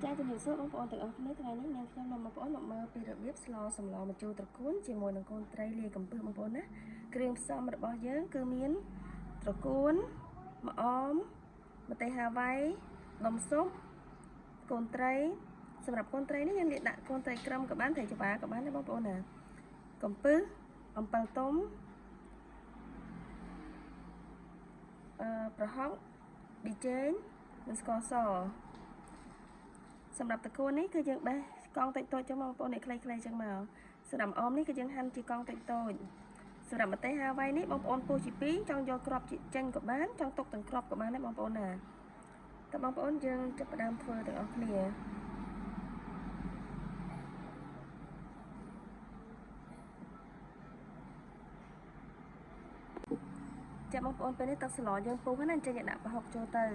ចាជំរាបសួរបងប្អូនទាំងអស់គ្នាថ្ងៃនេះនាងខ្ញុំនាំបងប្អូនមកមើលពីរបៀបស្លសម្លម្ជូរត្រកួនជាមួយនឹងកូនត្រីលាយកំពឹសបងប្អូនណាគ្រឿងផ្សំរបស់យើងគឺមានត្រកួនម្អមម្ទេសហាវ៉ៃដុំស៊ុបកូនត្រីសម្រាប់កូនត្រីនេះយើងដាក់កូនត្រីក្រឹមក៏បានត្រីច្បាក៏បានដែរបងប្អូនណាកំពឹសអំពិលទុំប្រហុកប៊ីចេងនិងស្ករសសម្រាប់ត្រកួននេះគឺយើងបេះកង់តូចៗចឹងបងប្អូនអ្នកខ្លីៗចឹងមកសម្រាប់អមនេះគឺយើងហាន់ជាកង់តូចៗសម្រាប់ម្ទេសហាវ៉ៃនេះបងប្អូនពុះជា2ចង់យកគ្រាប់ចេញក៏បានចង់ទុកទាំងគ្រាប់ក៏បានដែរបងប្អូនណាតើបងប្អូនយើងចាប់ផ្ដើមធ្វើទាំងអស់គ្នាចាំបងប្អូនពេលនេះទឹកស្លយើងពុះហ្នឹងអញ្ចឹងអ្នកដាក់ប្រហុកចូលទៅ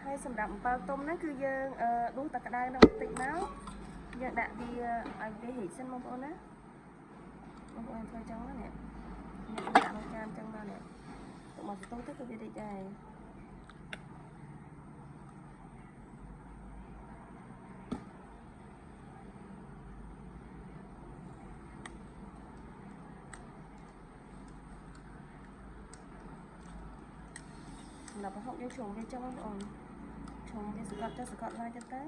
ហើយសម្រាប់អំពិលទុំហ្នឹងគឺយើងដួសទឹកក្តៅនឹងបន្តិចមកយើងដាក់វាឲ្យវារីកសិនបងប្អូនណាបងប្អូនធ្វើចឹងណានេះដាក់ក្នុងចានចឹងមកនេះទុកមកស្ទុះទៅគឺវារីកដែរសម្រាប់ប្រហុកយើងជ្រុំវាចឹងបងប្អូនជ្រុំវាសកត់ទៅសកត់ឡើងទៅ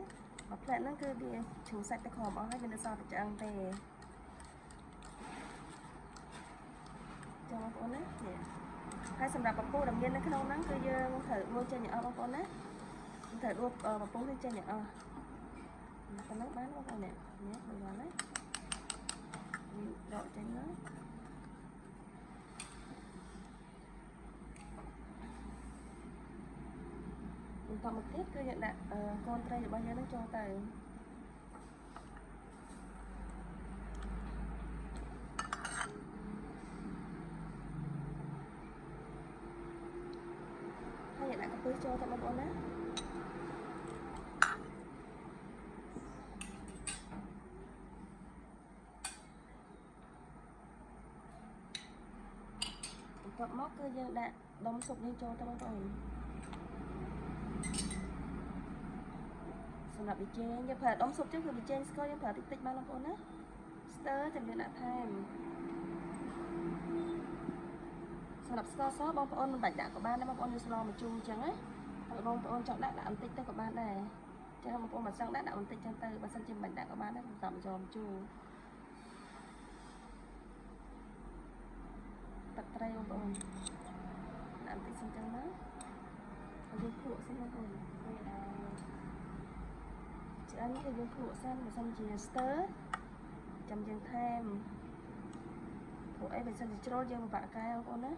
មកផ្លែហ្នឹងគឺវាជ្រុំសាច់ទៅក្រោមអស់ហើយវានៅសល់តែឆ្អឹងទេបងប្អូនណាហើយសម្រាប់ពពុះដែលមាននៅក្នុងហ្នឹងគឺយើងត្រូវរួចចេញឲ្យអស់បងប្អូនណាត្រូវរួចពពុះនេះចេញឲ្យអស់ប៉ុណ្ណឹងបានបងប្អូននេះដូចហ្នឹងណាដកចេញមកបន្តមកទៀតគឺយើងដាក់កូនត្រីរបស់យើងនឹងចូលទៅហើយដាក់កំពឹសចូលទៅបងប្អូនណាបន្ទាប់មកគឺយើងដាក់ដុំស៊ុបនេះចូលទៅបងប្អូនសម្រាប់ប៊ីចេងយើងប្រើដុំស៊ុបចឹងគឺប៊ីចេងស្ករយើងប្រើតិចតិចបានបងប្អូនណាស្ទើចាំយើងដាក់ថែមសម្រាប់ស្ករសបងប្អូនមិនបាច់ដាក់ក៏បានដែរបងប្អូនយើងស្លម្ជូរចឹងណាហើយបងប្អូនចង់ដាក់បន្តិចទៅក៏បានដែរចឹងបងប្អូនមិនចង់ដាក់បន្តិចចឹងទៅបើសិនជាមិនបាច់ដាក់ក៏បានដែរសម្រាប់ម្ជូរទឹកត្រីបងប្អូនដាក់បន្តិចសិនចឹងណាហើយយើងភ្លក់សិនបងប្អូនឆ្អិនគឺយើងភ្លក់សិនបើសិនជាស្ទើចាំយើងថែមព្រោះអីបើសិនជាជ្រុលយើងពិបាកកែបងប្អូនណា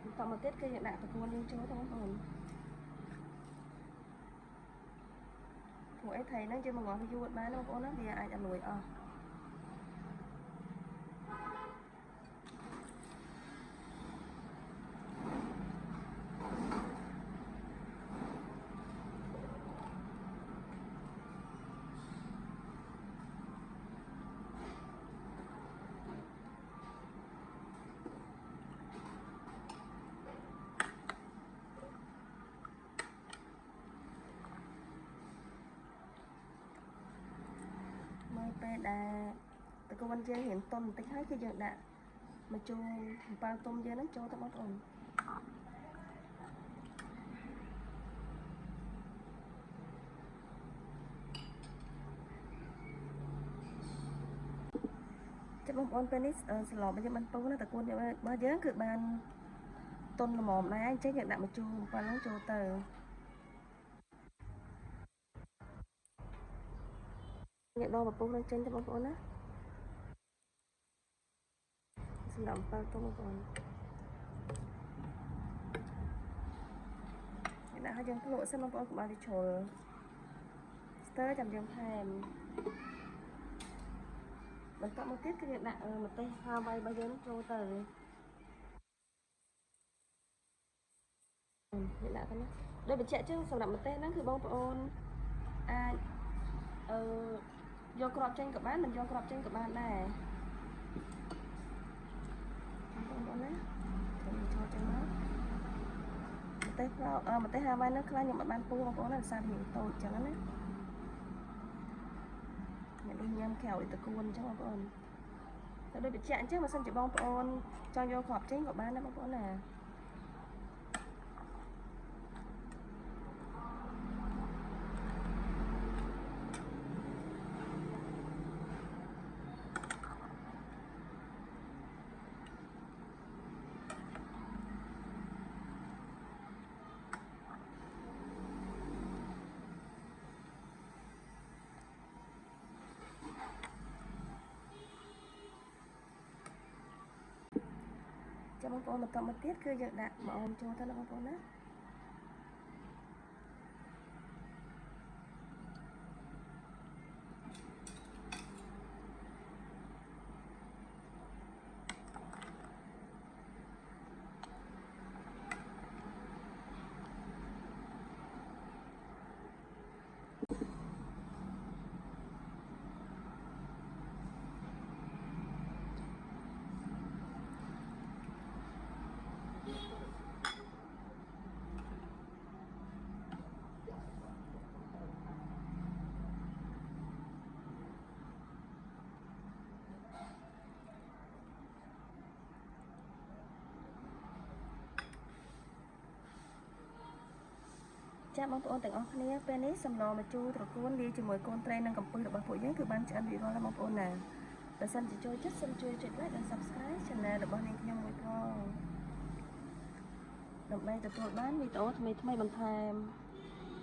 បន្តមកទៀតគឺយើងដាក់ត្រកួនយើងចូលទៅបងប្អូនព្រោះអីថៃហ្នឹងយើងមកងាស់យួរបានបងប្អូនណាវាអាចអនុយអស់ពេលដែលត្រកួនយើងរៀងទន់បន្តិចហើយគឺយើងដាក់ម្ជូរអំពិលទុំយើងហ្នឹងចូលទៅបងប្អូនចាំបងប្អូនពេលនេះស្លរបស់យើងបានពុះណាត្រកួនរបស់យើងគឺបានទន់ល្មមដែរអញ្ចឹងយើងដាក់ម្ជូរអំពិលហ្នឹងចូលទៅយើងដកពពុះនឹងចេញទៅបងប្អូនណាសម្រាប់អំពិលទុំបងប្អូនដាក់ឲ្យយើងភ្លក់សិនបងប្អូនកុំឲ្យវាជ្រុលស្ទើចាំយើងថែមបន្តមកទៀតគឺយើងដាក់ម្ទេសហាវ៉ៃរបស់យើងចូលទៅយើងដាក់ទៅណាដូចបញ្ជាក់ចឹងសម្រាប់ម្ទេសហ្នឹងគឺបងប្អូនអាចយកគ្រាប់ចេញក៏បានមិនយកគ្រាប់ចេញក៏បានដែរ បងប្អូនណាខ្ញុំចូលចឹងមកម្ទេសផ្លោម្ទេសហាវ៉ៃនោះខ្លះខ្ញុំអត់បានពុះបងប្អូនណាសារវាតូចចឹងណាអ្នកនេះញ៉ាំកែវតកួនចឹងបងប្អូនតែដូចបញ្ជាក់អញ្ចឹងបើសិនជាបងប្អូនចង់យកគ្រាប់ចេញក៏បានដែរបងប្អូនណាចាំបងប្អូនបន្តមកទៀតគឺយើងដាក់ម្អមចូលទៅណាបងប្អូនណាចាបងប្អូនទាំងអស់គ្នាពេលនេះសម្លម្ជូរត្រកួនលាយជាមួយកូនត្រីនិងកំពឹសរបស់ពួកយើងគឺបានឆ្អិនរួចរាល់ហើយបងប្អូនណាបើសិនជាចូលចិត្តសូមជួយចុច like និង subscribe channel របស់នាងខ្ញុំមួយផងដើម្បីទទួលបានវីដេអូថ្មីៗបន្ថែម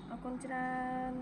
អរគុណច្រើន